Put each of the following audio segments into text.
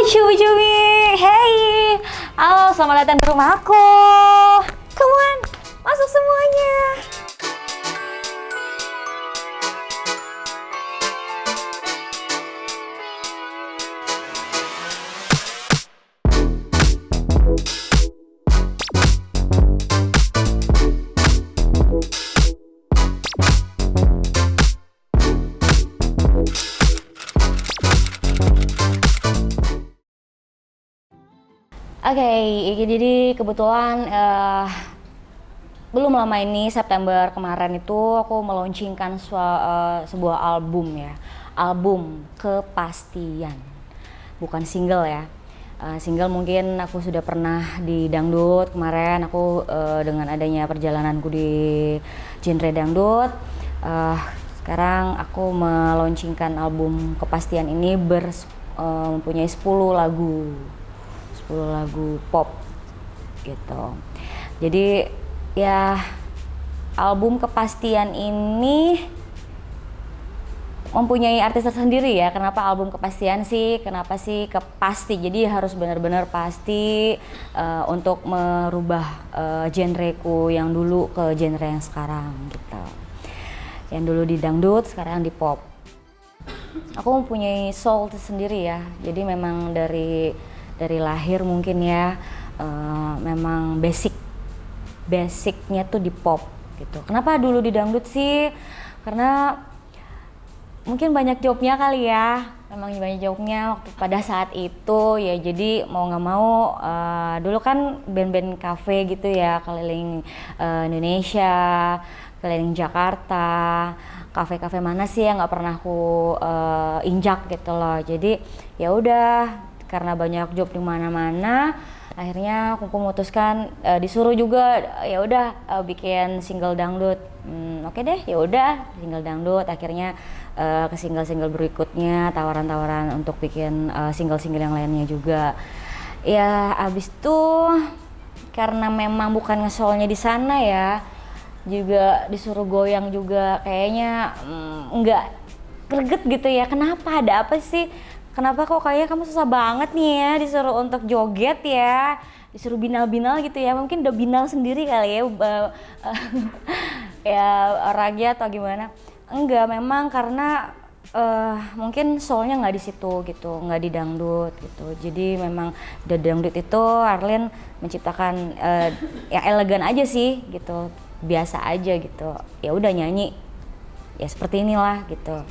Cumi-cumi, hey, halo, selamat datang di rumahku. Come on, masuk semuanya. Oke, jadi kebetulan belum lama ini September kemarin itu aku meluncurkan sebuah album ya, album Kepastian, bukan single ya. Single mungkin aku sudah pernah di dangdut kemarin. Aku dengan adanya perjalananku di genre dangdut, sekarang aku meluncurkan album Kepastian ini mempunyai 10 lagu pop gitu. Jadi ya album Kepastian ini mempunyai arti tersendiri ya. Kenapa album Kepastian sih? Kenapa sih kepasti? Jadi harus benar-benar pasti untuk merubah genreku yang dulu ke genre yang sekarang gitu. Yang dulu di dangdut, sekarang di pop. Aku mempunyai soul tersendiri ya. Jadi memang dari lahir mungkin ya memang basicnya tuh di pop gitu. Kenapa dulu di dangdut sih? Karena mungkin banyak jobnya kali ya. Memang banyak jobnya waktu pada saat itu ya. Jadi mau nggak mau dulu kan band-band cafe gitu ya, keliling Indonesia, keliling Jakarta. Kafe-kafe mana sih yang nggak pernah aku injak gitu loh. Jadi ya udah, karena banyak job di mana-mana, akhirnya aku memutuskan disuruh juga ya udah bikin single dangdut. Oke deh, ya udah single dangdut. Akhirnya ke single-single berikutnya, tawaran-tawaran untuk bikin single-single yang lainnya juga. Ya abis itu karena memang bukan ngesolnya di sana ya, juga disuruh goyang juga kayaknya nggak greget gitu ya. Kenapa, ada apa sih? Kenapa kok kayaknya kamu susah banget nih ya disuruh untuk joget ya, disuruh binal-binal gitu ya, mungkin udah binal sendiri kali ya ya orangnya atau gimana. Enggak, memang karena mungkin soalnya nggak di situ gitu, nggak di dangdut gitu. Jadi memang di dangdut itu Arlin menciptakan yang elegan aja sih gitu, biasa aja gitu. Ya udah nyanyi ya seperti inilah gitu.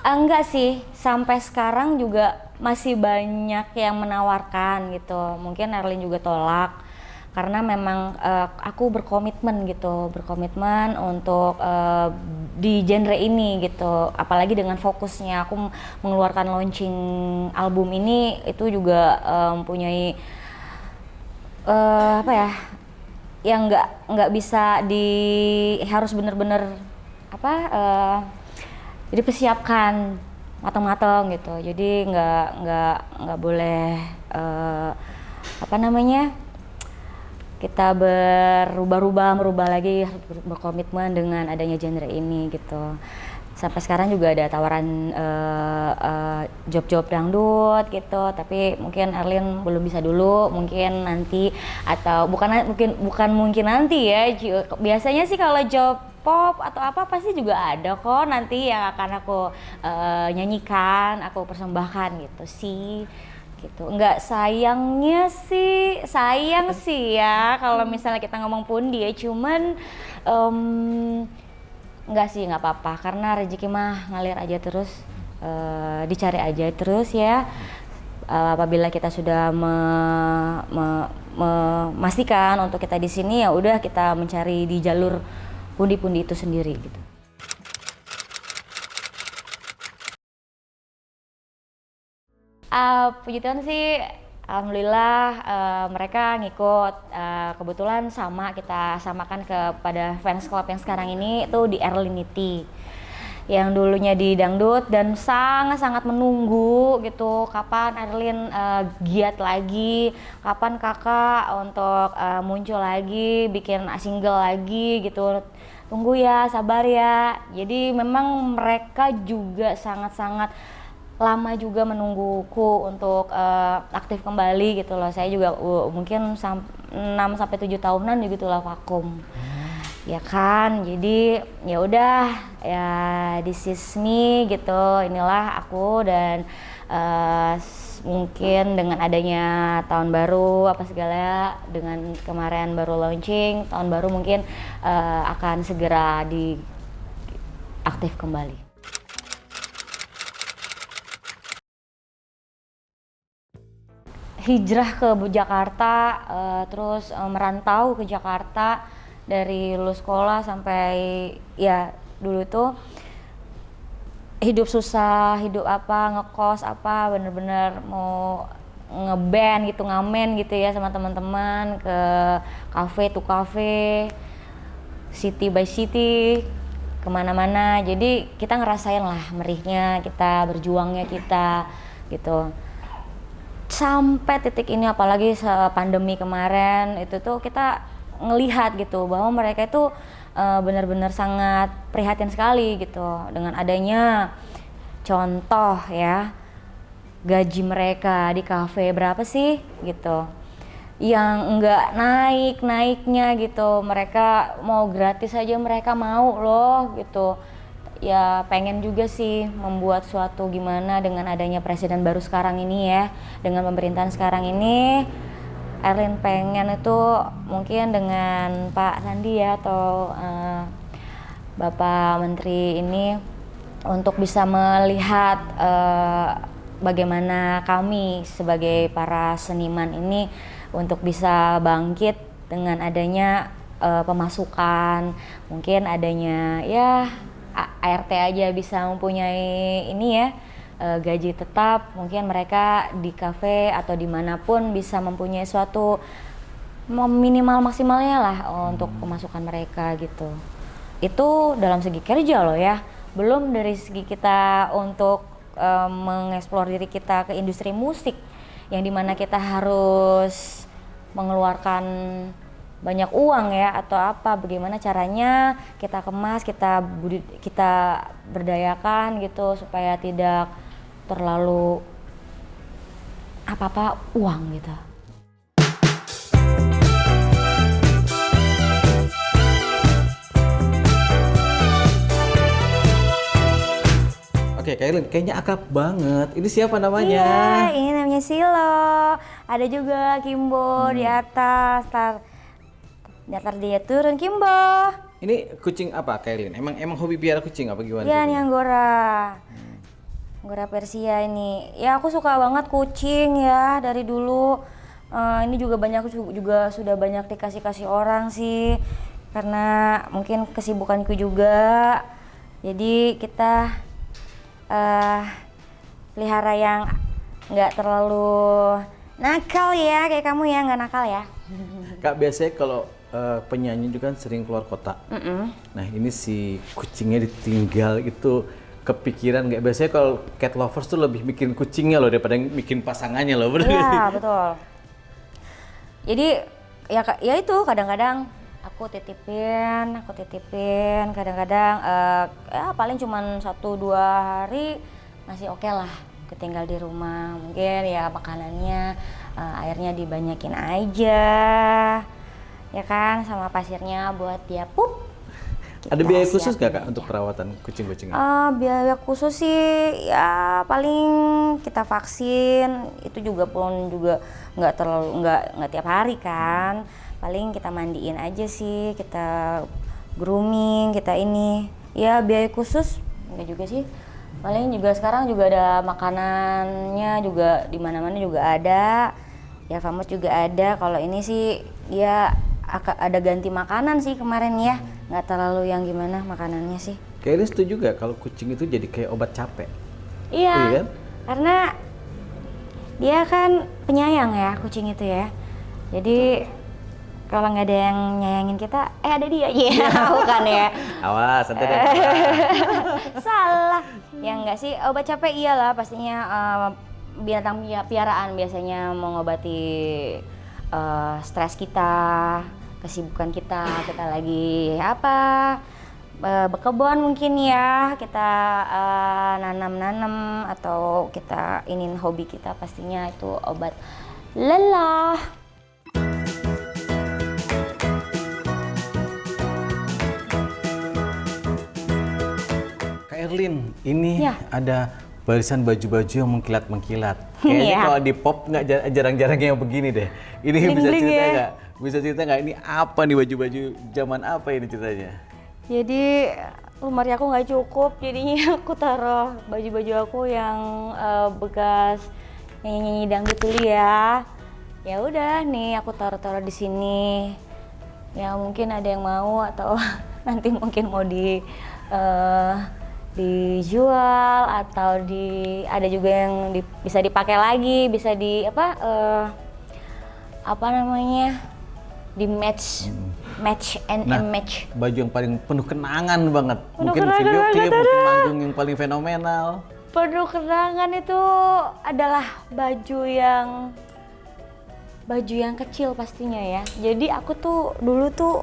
Enggak sih, sampai sekarang juga masih banyak yang menawarkan gitu. Mungkin Erlin juga tolak karena memang aku berkomitmen gitu, berkomitmen untuk di genre ini gitu. Apalagi dengan fokusnya aku mengeluarkan launching album ini itu juga mempunyai apa ya? Yang nggak bisa harus bener-bener apa? Dipersiapkan matang-matang gitu. Jadi nggak boleh apa namanya, kita merubah lagi, berkomitmen dengan adanya genre ini gitu. Sampai sekarang juga ada tawaran job-job dangdut gitu, tapi mungkin Erlin belum bisa dulu, mungkin nanti, atau bukan mungkin nanti ya. Biasanya sih kalau job pop atau apa pasti juga ada kok nanti yang akan aku nyanyikan, aku persembahkan gitu sih. Gitu. Enggak, sayang sih ya kalau misalnya kita ngomong pundi ya, cuman enggak sih, nggak apa-apa karena rezeki mah ngalir aja terus, dicari aja terus ya. Apabila kita sudah memastikan untuk kita di sini, ya udah kita mencari di jalur pundi-pundi itu sendiri gitu. Puji Tuhan sih, alhamdulillah mereka ngikut. Kebetulan kita samakan kepada fans club yang sekarang ini itu di Erlinity. yang dulunya di dangdut dan sangat-sangat menunggu gitu kapan Erlin giat lagi, kapan kakak untuk muncul lagi, bikin single lagi gitu. Tunggu ya, sabar ya. Jadi memang mereka juga sangat-sangat lama juga menungguku untuk aktif kembali gitu loh. Saya juga mungkin 6 sampai 7 tahunan gitu lah vakum. Ya kan, jadi ya udah ya this is me gitu, inilah aku dan mungkin dengan adanya tahun baru apa segala, dengan kemarin baru launching, tahun baru mungkin akan segera diaktif kembali. Hijrah ke Jakarta, terus merantau ke Jakarta dari lulus sekolah sampai ya dulu tuh hidup susah, hidup apa, ngekos apa, bener-bener mau ngeband gitu, ngamen gitu ya sama teman-teman ke cafe to cafe, city by city, kemana-mana. Jadi kita ngerasain lah merihnya kita, berjuangnya kita gitu. Sampai titik ini apalagi pandemi kemarin itu tuh kita ngelihat gitu bahwa mereka itu benar-benar sangat prihatin sekali gitu dengan adanya contoh ya gaji mereka di kafe berapa sih gitu yang enggak naiknya gitu, mereka mau gratis aja mereka mau loh gitu. Ya pengen juga sih membuat suatu gimana dengan adanya presiden baru sekarang ini ya, dengan pemerintahan sekarang ini. Erlin pengen itu mungkin dengan Pak Sandi ya atau Bapak Menteri ini untuk bisa melihat bagaimana kami sebagai para seniman ini untuk bisa bangkit dengan adanya pemasukan, mungkin adanya ya ART aja bisa mempunyai ini ya gaji tetap, mungkin mereka di kafe atau dimanapun bisa mempunyai suatu minimal maksimalnya lah untuk pemasukan mereka gitu. Itu dalam segi kerja loh ya, belum dari segi kita untuk mengeksplor diri kita ke industri musik yang dimana kita harus mengeluarkan banyak uang ya atau apa, bagaimana caranya kita kemas, kita berdayakan gitu supaya tidak terlalu apa-apa uang gitu. Oke, Kak Erlin, kayaknya akrab banget. Ini siapa namanya? Iya, ini namanya Silo. Ada juga Kimbo di atas. Ntar dia turun, Kimbo. Ini kucing apa, Kak Erlin? Emang hobi piara kucing apa gimana? Iya, ini Anggora. Anggora Persia ini. Ya aku suka banget kucing ya dari dulu. Ini juga sudah banyak dikasih orang sih. Karena mungkin kesibukanku juga. Jadi kita pelihara yang nggak terlalu nakal ya, kayak kamu ya, nggak nakal ya. Kak, biasanya kalau penyanyi juga kan sering keluar kota. Nah ini si kucingnya ditinggal itu kepikiran nggak? Biasanya kalau cat lovers tuh lebih bikin kucingnya loh daripada bikin pasangannya loh, bener nggak sih? Iya betul. Jadi ya itu kadang-kadang aku titipin kadang-kadang ya paling cuman 1-2 hari masih oke lah ketinggal di rumah, mungkin ya makanannya airnya dibanyakin aja ya kan, sama pasirnya buat dia pup. Ada biaya khusus nggak Kak untuk perawatan kucing-kucing? Biaya khusus sih ya paling kita vaksin itu juga nggak tiap hari kan. Paling kita mandiin aja sih, kita grooming, kita ini. Ya biaya khusus enggak juga sih. Paling juga sekarang juga ada makanannya juga di mana-mana juga ada. Ya Famous juga ada. Kalau ini sih ya ada ganti makanan sih kemarin ya. Nggak terlalu yang gimana makanannya sih. Kayaknya setuju gak kalau kucing itu jadi kayak obat capek? Iya kan? Karena dia kan penyayang ya kucing itu ya. Jadi kalau nggak ada yang nyayangin kita, ada dia, ya bukan ya? Awas, santai deh. Salah. Ya enggak sih, obat capek iyalah pastinya, binatang piaraan biasanya mengobati stres kita, kesibukan kita lagi apa, berkebun mungkin ya, kita nanam-nanam atau kita inin hobi kita, pastinya itu obat lelah. Kak Erlin, ini Ya. ada barisan baju-baju yang mengkilat-mengkilat. Kayaknya Ya. kalau di pop nggak jarang-jarang yang begini deh. Ini bisa Bling-bling cerita ya. nggak? Bisa cerita nggak ini apa nih baju-baju zaman apa ini ceritanya? Jadi lemari aku nggak cukup, jadinya aku taruh baju-baju aku yang bekas nyanyi-nyanyi dangdut dulu ya. Ya udah nih aku taruh-taruh di sini. Ya mungkin ada yang mau atau nanti mungkin mau dijual atau ada juga yang bisa dipakai lagi, bisa apa namanya, di match and match. Baju yang paling penuh kenangan banget. Penuh Mungkin kenangan video banget, klip, ada. mungkin manggung yang paling fenomenal. Penuh kenangan itu adalah baju yang kecil pastinya ya. Jadi aku tuh dulu tuh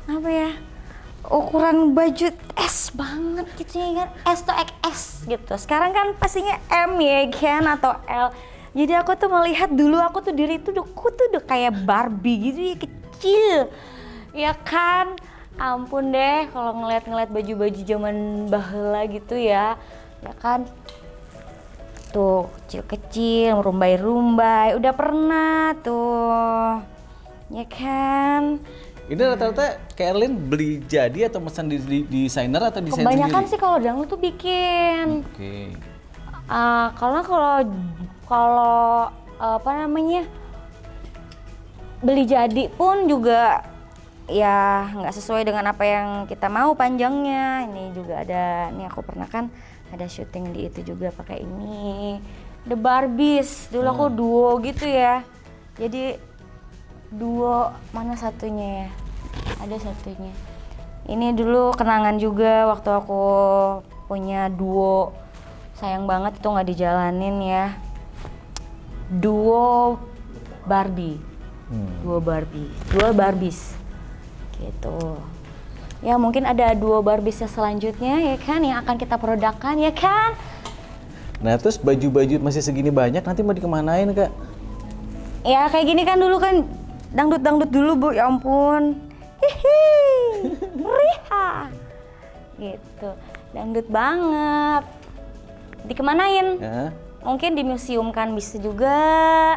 apa ya, ukuran baju S banget gitu ya kan, S atau XS gitu. Sekarang kan pastinya M ya kan, atau L. Jadi aku tuh melihat dulu aku tuh diri tuh aku tuh udah kayak Barbie gitu ya, kecil. Ya kan, ampun deh kalau ngeliat baju-baju zaman baheula gitu ya. Ya kan, tuh kecil-kecil, rumbai-rumbai, udah pernah tuh. Ya kan. Ini rata-rata Kak Erlin beli jadi atau pesan di desainer atau desain Kebanyakan sendiri? sih kalau dangdut tuh bikin. Oke. Kalau apa namanya, beli jadi pun juga ya nggak sesuai dengan apa yang kita mau panjangnya. Ini juga ada, nih aku pernah kan ada syuting di itu juga pakai ini. The Barbies, dulu aku duo gitu ya. Jadi duo, mana satunya ya? Ada satunya. Ini dulu kenangan juga waktu aku punya duo. Sayang banget itu nggak dijalanin ya. Duo Barbie. Duo Barbies. Gitu. Ya mungkin ada duo Barbies selanjutnya ya kan, yang akan kita produkkan ya kan. Nah terus baju-baju masih segini banyak, nanti mau dikemanain Kak? Ya kayak gini kan dulu kan dangdut dulu Bu, ya ampun. Hihi. Riha. Gitu. Dangdut banget. Dikemanain? Ya. Mungkin di museum kan bisa juga.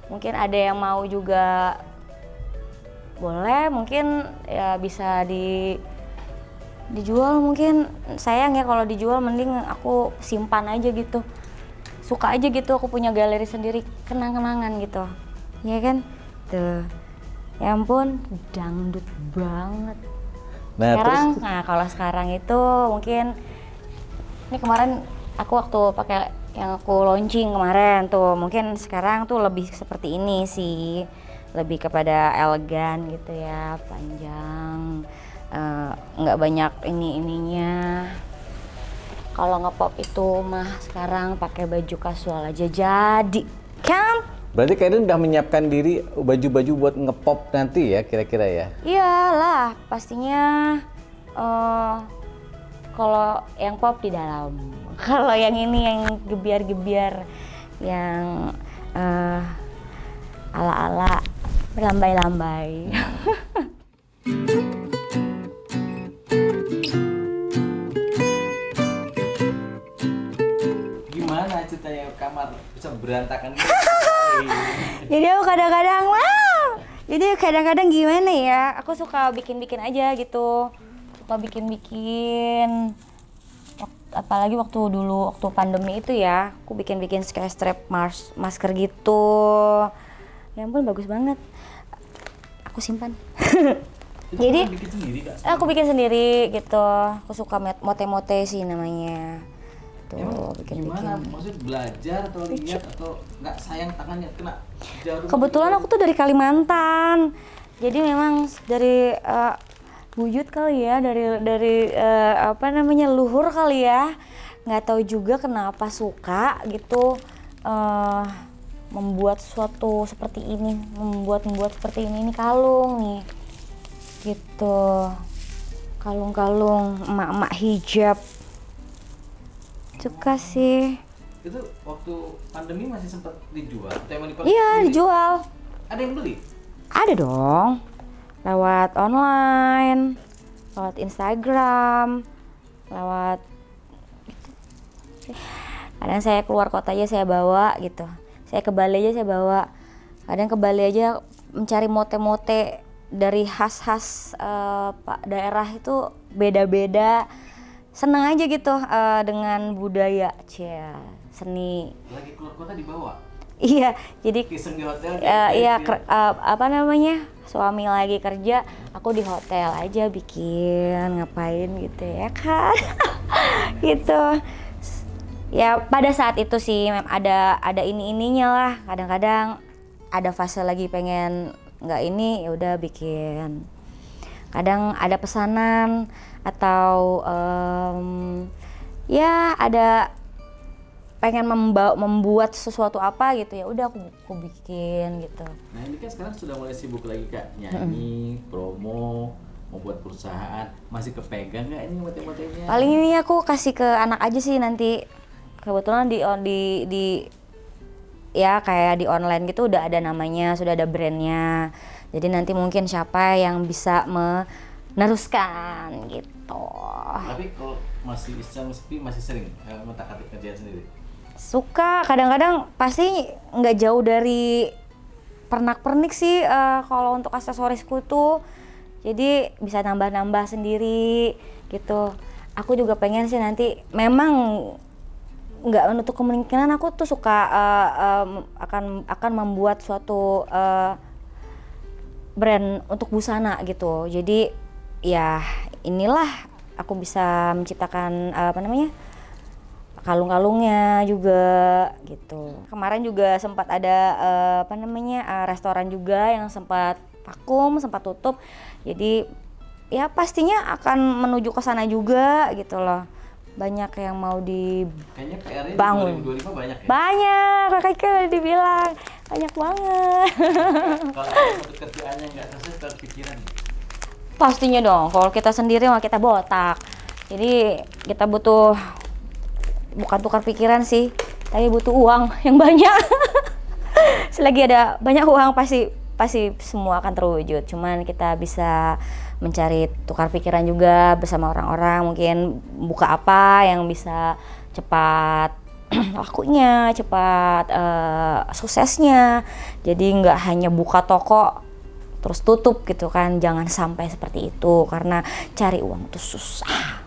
Mungkin ada yang mau juga. Boleh, mungkin ya bisa dijual mungkin. Sayang ya kalau dijual, mending aku simpan aja gitu. Suka aja gitu aku punya galeri sendiri, kenang-kenangan gitu. Iya kan? Tuh. Ya ampun, dangdut banget. Nah, Sekarang, terus kalau sekarang itu mungkin ini kemarin aku waktu pakai yang aku launching kemarin tuh, mungkin sekarang tuh lebih seperti ini sih, lebih kepada elegan gitu ya, panjang, nggak banyak ininya. Kalau ngepop itu mah sekarang pakai baju kasual aja jadi, kan? berarti Kak Erlin udah menyiapkan diri baju-baju buat ngepop nanti ya kira-kira ya? Iyalah, pastinya kalau yang pop di dalam. Kalau yang ini yang gebiar-gebiar, yang ala-ala berlambai-lambai. Gimana ceritanya kamar bisa berantakan gitu? Jadi aku kadang-kadang, jadi kadang-kadang gimana ya, aku suka bikin-bikin aja gitu. Suka bikin-bikin. Apalagi waktu pandemi itu ya, aku bikin-bikin kayak strap masker gitu. Ya ampun, bagus banget. Aku simpan. Jadi bikin sendiri Kak? aku bikin sendiri gitu. Aku suka mote-mote sih namanya. Tuh, bikin-bikin. Gimana? Maksudnya belajar atau lihat atau nggak sayang tangannya kena jarum? Kebetulan aku tuh dari Kalimantan. Jadi memang dari wujud kali ya, dari apa namanya, luhur kali ya. Nggak tahu juga kenapa suka gitu membuat sesuatu seperti ini, membuat seperti ini kalung nih. Gitu. Kalung-kalung emak-emak hijab. Suka sih. Itu waktu pandemi masih sempat dijual? Atau emang Iya, dijual. Ada yang beli? Ada dong. Lewat online, lewat Instagram, lewat kadang saya keluar kota aja saya bawa gitu. Saya ke Bali aja saya bawa. Kadang ke Bali aja mencari mote-mote dari khas-khas daerah itu beda-beda. Seneng aja gitu dengan budaya, seni. Lagi keluar kota dibawa? Iya, jadi Kiseng di hotel? iya apa namanya, suami lagi kerja, aku di hotel aja bikin, ngapain gitu ya kan. Gitu. Ya pada saat itu sih ada ininya lah. Kadang-kadang ada fase lagi pengen nggak ini, ya udah bikin. Kadang ada pesanan atau ya ada pengen membuat sesuatu apa gitu, ya udah aku bikin gitu. Nah ini kan sekarang sudah mulai sibuk lagi Kak, nyanyi, promo, membuat perusahaan. Masih kepegang nggak ini mote-motenya? Paling ini aku kasih ke anak aja sih nanti. Kebetulan di ya kayak di online gitu udah ada namanya, sudah ada brandnya. Jadi nanti mungkin siapa yang bisa meneruskan gitu. Tapi kalau masih iseng sepi masih sering mentak-atik kerjaan sendiri? Suka, kadang-kadang pasti nggak jauh dari pernak-pernik sih kalau untuk aksesorisku tuh. Jadi bisa nambah-nambah sendiri gitu. Aku juga pengen sih nanti, memang nggak menutup kemungkinan aku tuh suka akan membuat suatu brand untuk busana gitu. Jadi ya inilah aku bisa menciptakan apa namanya, kalung-kalungnya juga gitu. Kemarin juga sempat ada apa namanya, restoran juga yang sempat vakum, sempat tutup. Jadi ya pastinya akan menuju ke sana juga gitu loh. Banyak yang mau Kayaknya PR-nya dibangun. di 2025 banyak ya? Banyak, kakak dibilang banyak banget. Kalau satu kerjaannya nggak selesai terpikiran. Pastinya dong, kalau kita sendiri mah kita botak. Jadi kita butuh, bukan tukar pikiran sih, tapi butuh uang yang banyak. Selagi ada banyak uang pasti semua akan terwujud. Cuman kita bisa mencari tukar pikiran juga bersama orang-orang, mungkin buka apa yang bisa cepat lakunya, cepat suksesnya. Jadi nggak hanya buka toko terus tutup gitu kan, jangan sampai seperti itu karena cari uang itu susah.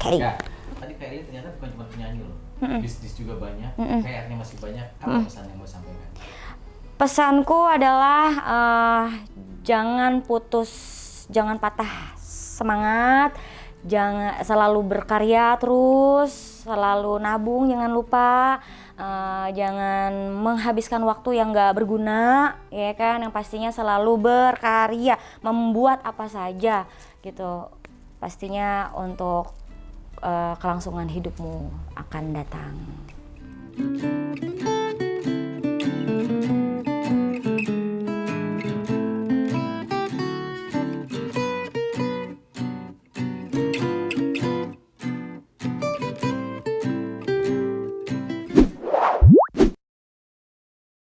Nah, tadi Kak Eli ternyata bukan cuma penyanyi loh, bisnis juga banyak, PR-nya masih banyak. Apa pesan yang mau sampaikan? Pesanku adalah jangan patah semangat, jangan selalu berkarya terus, selalu nabung, jangan lupa. Jangan menghabiskan waktu yang nggak berguna, ya kan? Yang pastinya selalu berkarya, membuat apa saja gitu. Pastinya untuk kelangsungan hidupmu akan datang.